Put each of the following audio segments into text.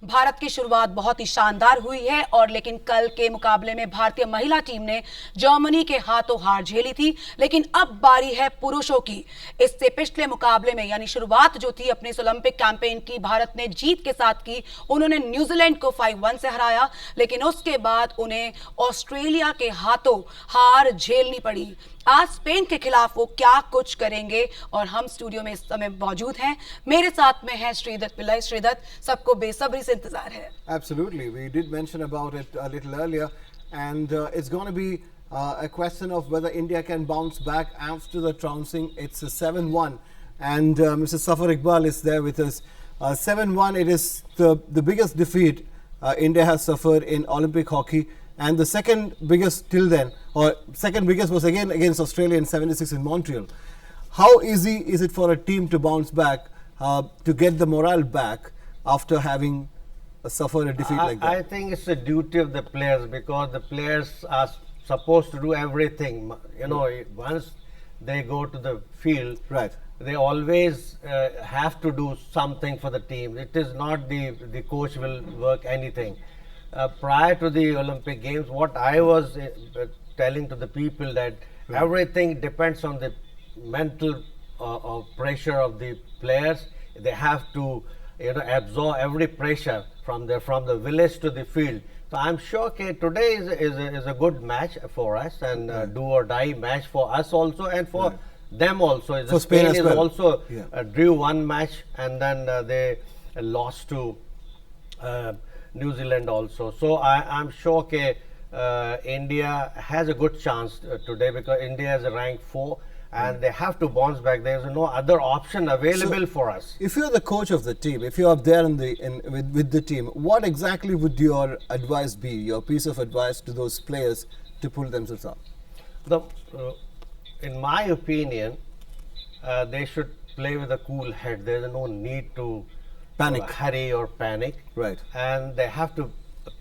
भारत की शुरुआत बहुत ही शानदार हुई है और लेकिन कल के मुकाबले में भारतीय महिला टीम ने जर्मनी के हाथों हार झेली थी। लेकिन अब बारी है पुरुषों की। इससे पिछले मुकाबले में यानी शुरुआत जो थी अपने इस ओलंपिक कैंपेन की भारत ने जीत के साथ की। उन्होंने न्यूजीलैंड को 5-1 से हराया, लेकिन उसके बाद उन्हें ऑस्ट्रेलिया के हाथों हार झेलनी पड़ी। आज स्पेन के खिलाफ वो क्या कुछ करेंगे और हम स्टूडियो में इस समय मौजूद हैं। मेरे साथ में है श्रीदत्त पिल्लाई। श्रीदत्त, सबको बेसब्री से इंतजार है। Absolutely, we did mention about it a little earlier, and it's going to be a question of whether India can bounce back after the trouncing. It's a 7-1, and Mr. Safar Iqbal is there with us. 7-1. It is the biggest defeat India has suffered in Olympic hockey. And the second biggest till then, or second biggest was again against Australia in '76 in Montreal. How easy is it for a team to bounce back, to get the morale back after having suffered a defeat like that? I think it's the duty of the players, because the players are supposed to do everything. You know, once they go to the field, Right. they always have to do something for the team. It is not the coach will work anything. Prior to the Olympic Games, what I was telling to the people that everything depends on the mental pressure of the players. They have to, absorb every pressure from the village to the field. So I'm sure today is a good match for us, and do or die match for us also, and for them also. For Spain as well. Also drew one match, and then they lost to New Zealand also. So I'm sure India has a good chance today, because India is ranked 4 and they have to bounce back. There is no other option available for us. If you're the coach of the team, if you're up there with the team, what exactly would your advice be, your piece of advice to those players to pull themselves up? In my opinion, they should play with a cool head. There is no need to hurry or panic. Right. And they have to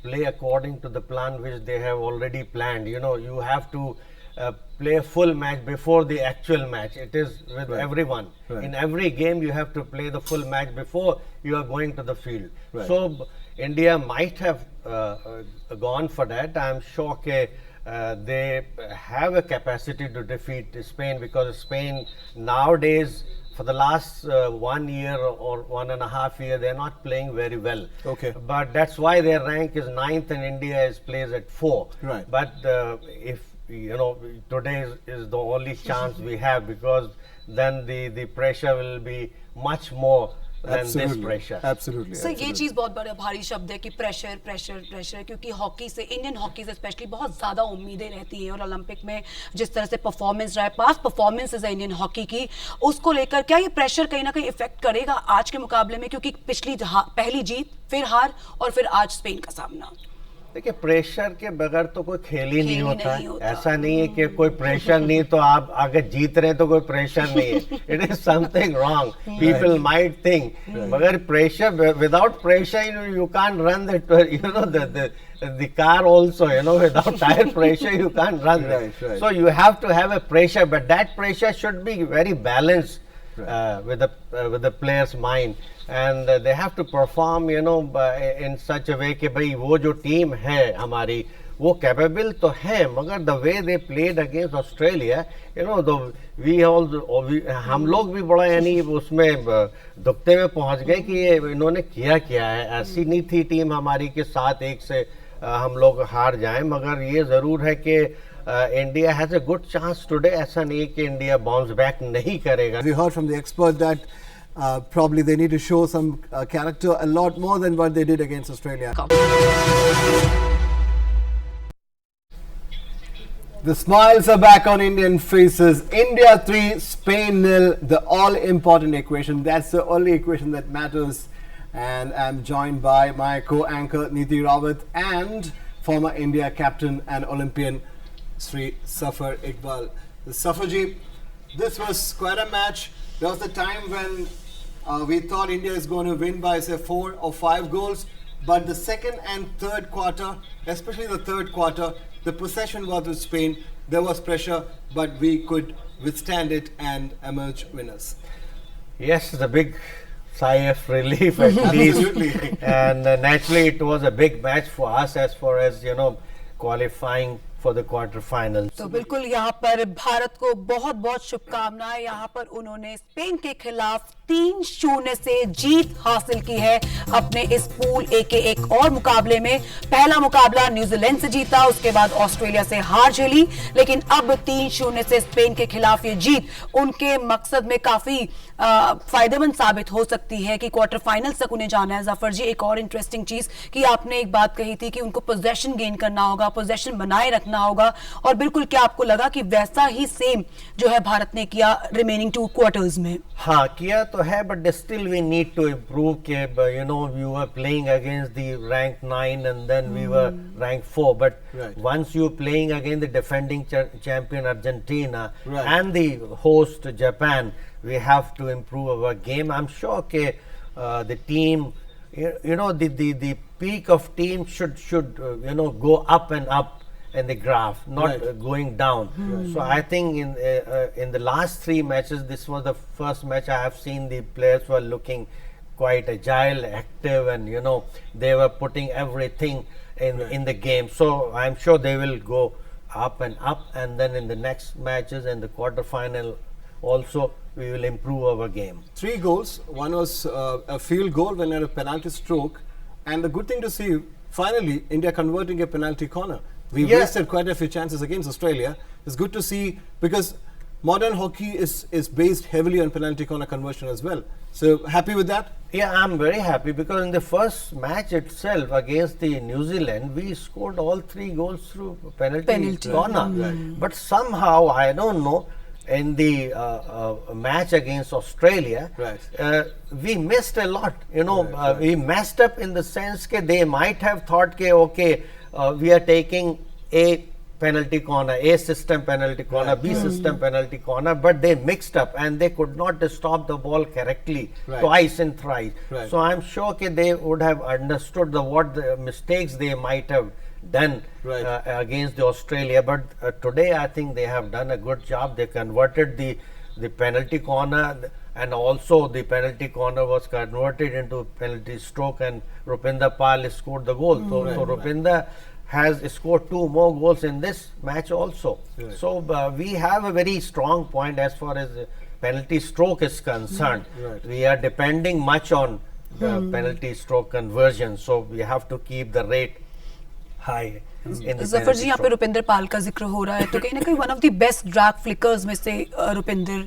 play according to the plan which they have already planned. You have to play a full match before the actual match. It is with everyone. Right. In every game you have to play the full match before you are going to the field. Right. So India might have gone for that. I am sure they have a capacity to defeat Spain, because Spain nowadays, for the last 1 year or 1.5 years, they are not playing very well. Okay. But that's why their rank is 9th and India plays at 4. Right. But if today is the only chance we have, because then the pressure will be much more than this pressure. Absolutely. Sir, ये चीज बहुत बड़ा भारी शब्द है कि pressure pressure pressure, क्योंकि hockey से, इंडियन हॉकी से स्पेशली बहुत ज्यादा उम्मीदें रहती हैं, और ओलंपिक में जिस तरह से परफॉर्मेंस रहा है, पास परफॉर्मेंस है इंडियन हॉकी की, उसको लेकर क्या ये प्रेशर कहीं ना कहीं इफेक्ट करेगा आज के मुकाबले में? क्योंकि पहली जीत, फिर हार, और फिर आज स्पेन का सामना। देखिए, प्रेशर के बगैर तो कोई खेल ही नहीं होता। ऐसा नहीं है कि कोई प्रेशर नहीं तो आप आगे जीत रहे तो कोई प्रेशर नहीं है। It is something wrong, people might think, मगर pressure, without pressure you can run the car also, without tire pressure you can't run. Right. So you have to have a pressure, but that pressure should be very balanced with the player's mind, and they have to perform in such a way कि भाई वो जो team है हमारी वो capable तो है, मगर the way they played against Australia, हम लोग भी बड़ा उसमें दुखते में पहुंच गए कि ये इन्होंने किया है। ऐसी नहीं थी टीम हमारी के साथ 1 से हम लोग हार जाएं, मगर ये जरूर है कि India has a good chance today. ऐसा नहीं है कि इंडिया बाउंस बैक नहीं करेगा। We heard from the expert that probably they need to show some character a lot more than what they did against Australia. The smiles are back on Indian faces. India 3, Spain 0, the all-important equation. That's the only equation that matters. And I'm joined by my co-anchor Niti Rawat and former India captain and Olympian Sri Safar Iqbal. Safarji, this was quite a match. There was the time when we thought India is going to win by say 4 or 5 goals, but the second and third quarter, especially the third quarter, the possession was with Spain. There was pressure, but we could withstand it and emerge winners. Yes, the big sigh of relief at least. Absolutely. And naturally, it was a big match for us as far as qualifying for the quarterfinals. तो बिल्कुल यहाँ पर भारत को बहुत बहुत शुभकामनाएं। यहाँ पर उन्होंने स्पेन के खिलाफ 3-0 से जीत हासिल की है अपने इस पूल ए के एक और मुकाबले में। पहला मुकाबला न्यूजीलैंड से जीता, उसके बाद ऑस्ट्रेलिया से हार झेली, लेकिन अब 3-0 से स्पेन के खिलाफ ये जीत उनके मकसद में काफी फायदेमंद साबित हो सकती है कि क्वार्टर फाइनल्स तक उन्हें जाना है। जफर जी, एक और इंटरेस्टिंग चीज कि आपने एक बात कही थी कि उनको पोजेशन गेन करना होगा, पोजेशन बनाए रखना होगा, और बिल्कुल क्या आपको लगा कि वैसा ही सेम जो है भारत ने किया रिमेनिंग 2 क्वार्टर्स में? हाँ, किया तो है, but still we need to improve. We were playing against the ranked 9 and then we were ranked 4. But Right. once you playing against the defending champion Argentina Right. and the host Japan, we have to improve our game. I'm sure the team, the peak of team should go up and up in the graph, not Right. going down. So I think in the last 3 matches, this was the first match I have seen the players were looking quite agile, active, and they were putting everything in the game. So I'm sure they will go up and up, and then in the next matches and the quarterfinal also we will improve our game. 3 goals. One was a field goal when a penalty stroke, and the good thing to see, finally India converting a penalty corner. We Yeah. wasted quite a few chances against Australia. It's good to see, because modern hockey is based heavily on penalty corner conversion as well. So happy with that? Yeah, I'm very happy, because in the first match itself against the New Zealand, we scored all 3 goals through penalty corner. Right. But somehow, I don't know, in the match against Australia, Right. we missed a lot. Right. We messed up in the sense that they might have thought, okay, we are taking a penalty corner, A system penalty corner, B system penalty corner, but they mixed up and they could not stop the ball correctly Right. twice and thrice. Right. So I'm sure they would have understood what the mistakes they might have done Right. against the Australia. But today I think they have done a good job. They converted the penalty corner, and also the penalty corner was converted into penalty stroke, and Rupinder Pal scored the goal. So Rupinder has scored 2 more goals in this match also. Right. So we have a very strong point as far as penalty stroke is concerned. Right. We are depending much on the penalty stroke conversion, so we have to keep the rate high in the Zafar penalty जी, यहाँ पे stroke. Rupinder Pal का जिक्र हो रहा है, तो कहीं ना कहीं one of the best drag flickers में से रुपिंदर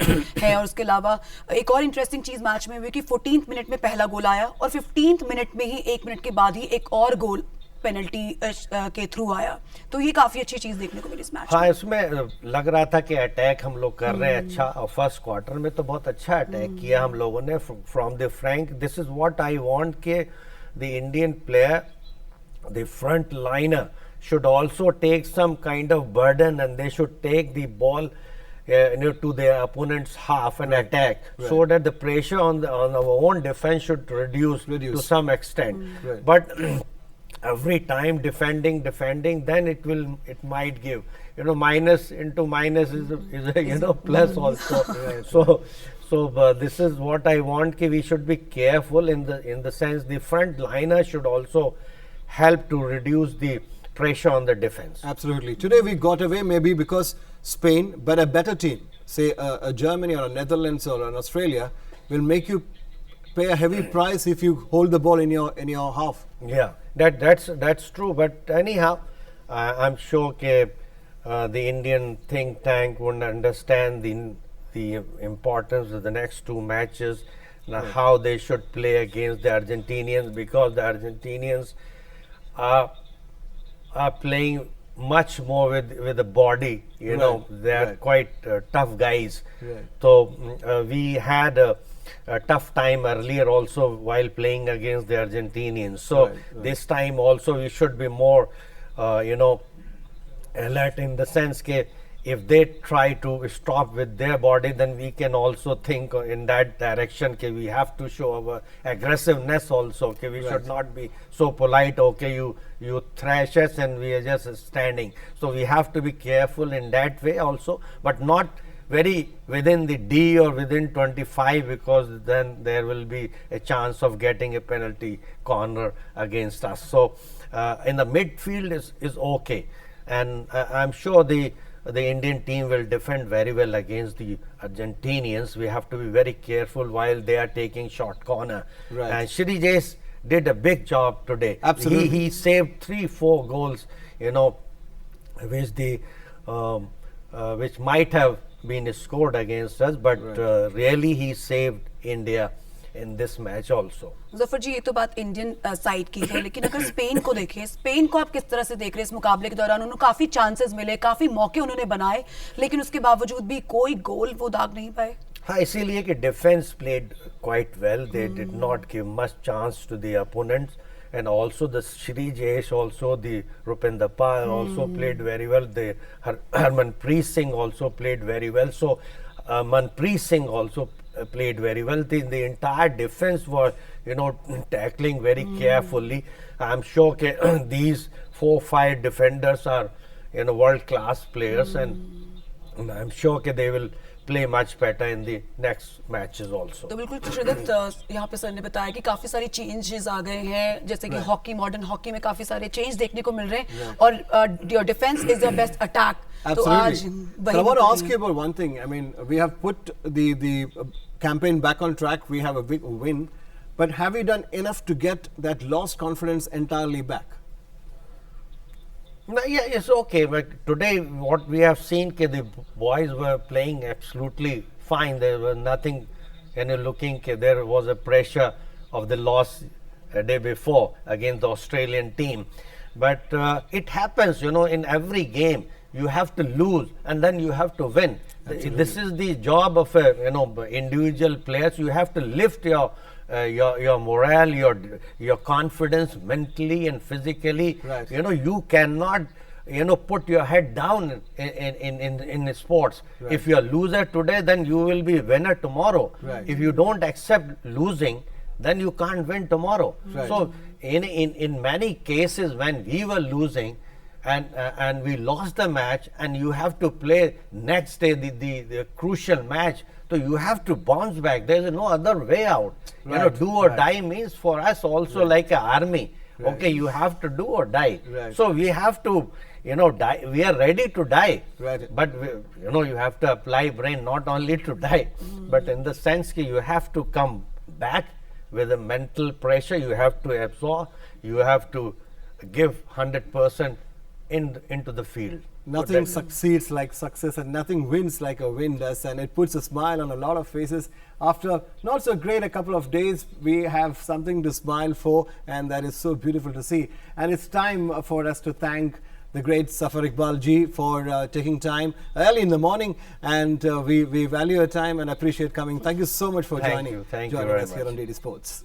है। और उसके अलावा एक और इंटरेस्टिंग चीज मैच में हुई कि 14th मिनट में पहला गोल आया और 15th मिनट में ही 1 मिनट के बाद ही एक और गोल पेनल्टी के थ्रू आया। तो ये काफी अच्छी चीज देखने को मिली इस मैच में। हाँ, इसमें लग रहा था कि अटैक हम लोग कर रहे हैं अच्छा, और फर्स्ट क्वार्टर में तो बहुत अच्छा अटैक किया हम लोगों ने from the front. This is what I want के the Indian player, the front liner should also take some kind of burden, and they should take the ball to their opponent's half and attack, so that the pressure on our own defense should reduce to some extent. Right. But every time defending, then it might give minus into minus is a plus also. So this is what I want. We should be careful in the sense the front liner should also help to reduce the pressure on the defense. Absolutely. Today we got away maybe because Spain, but a better team, say a Germany or a Netherlands or an Australia, will make you pay a heavy price if you hold the ball in your half. Yeah, that's true. But anyhow, I'm sure the Indian think tank would understand the importance of the next 2 matches, how they should play against the Argentinians, because the Argentinians are playing much more with the body. They are quite tough guys. Right. So we had a tough time earlier also while playing against the Argentinians. So this time also we should be more alert, in the sense that if they try to stop with their body, then we can also think in that direction. Okay, we have to show our aggressiveness also. Okay, we should not be so polite. Okay, you thrash us and we are just standing. So we have to be careful in that way also, but not very within the D or within 25, because then there will be a chance of getting a penalty corner against us. So in the midfield is okay, and I'm sure the Indian team will defend very well against the Argentinians. We have to be very careful while they are taking short corner. Right. And Shri Jace did a big job today. Absolutely. He saved 3-4 goals, you know, which the which might have been scored against us, but really he saved India in this match also. Zafar ji, ये तो बात Indian side की है, लेकिन अगर Spain को देखें, Spain को आप किस तरह से देख रहे हैं? इस मुकाबले के दौरान उन्होंने काफी चांसेस मिले, काफी मौके उन्होंने बनाए, लेकिन उसके बावजूद भी कोई गोल वो दाग नहीं पाए. हाँ, इसीलिए कि defence played quite well. They did not give much chance to the opponents, and also the Shri Jayesh, also the Rupinder Pal also played very well. The Harmanpreet Singh also played very well. So Manpreet Singh also played very well. The entire defense was, you know, tackling very carefully. I'm sure these 4-5 defenders are, you know, world class players, and I'm sure they will play much better in the next matches also. तो बिल्कुल कृष्णदत्त, यहाँ पे sir ने बताया कि काफी सारी changes आ गए हैं, जैसे कि हॉकी, मॉडर्न हॉकी में काफी सारे चेंज देखने को मिल रहे हैं, और your defence is your best attack. तो आज Absolutely. So I want to ask you about one thing. I mean, we have put the campaign back on track. We have a big win, but have we done enough to get that lost confidence entirely back? No, yeah, it's okay. But today, what we have seen, the boys were playing absolutely fine. There was nothing, you know, looking. There was a pressure of the loss a day before against the Australian team. But it happens, you know, in every game. You have to lose and then you have to win. Absolutely. This is the job of you know, individual players. You have to lift your morale, your confidence mentally and physically. Right. You know, you cannot, you know, put your head down in sports. Right. If you are loser today, then you will be winner tomorrow. Right. If you don't accept losing, then you can't win tomorrow. Right. So in many cases when we were losing and we lost the match, and you have to play next day the crucial match, so you have to bounce back. There is no other way out. Right. You know, do or Right. die means for us also like an army. Right. Okay, you have to do or die. Right. So we have to, you know, die. We are ready to die. Right. But you know, you have to apply brain not only to die, but in the sense that you have to come back with a mental pressure. You have to absorb. You have to give 100% into the field. Nothing succeeds like success, and nothing wins like a win does, and it puts a smile on a lot of faces. After not so great a couple of days, we have something to smile for, and that is so beautiful to see. And it's time for us to thank the great Zafar Iqbal ji for taking time early in the morning, and we value your time and appreciate coming. Thank you so much for Thank joining you. Thank you joining very us here much. on DD Sports.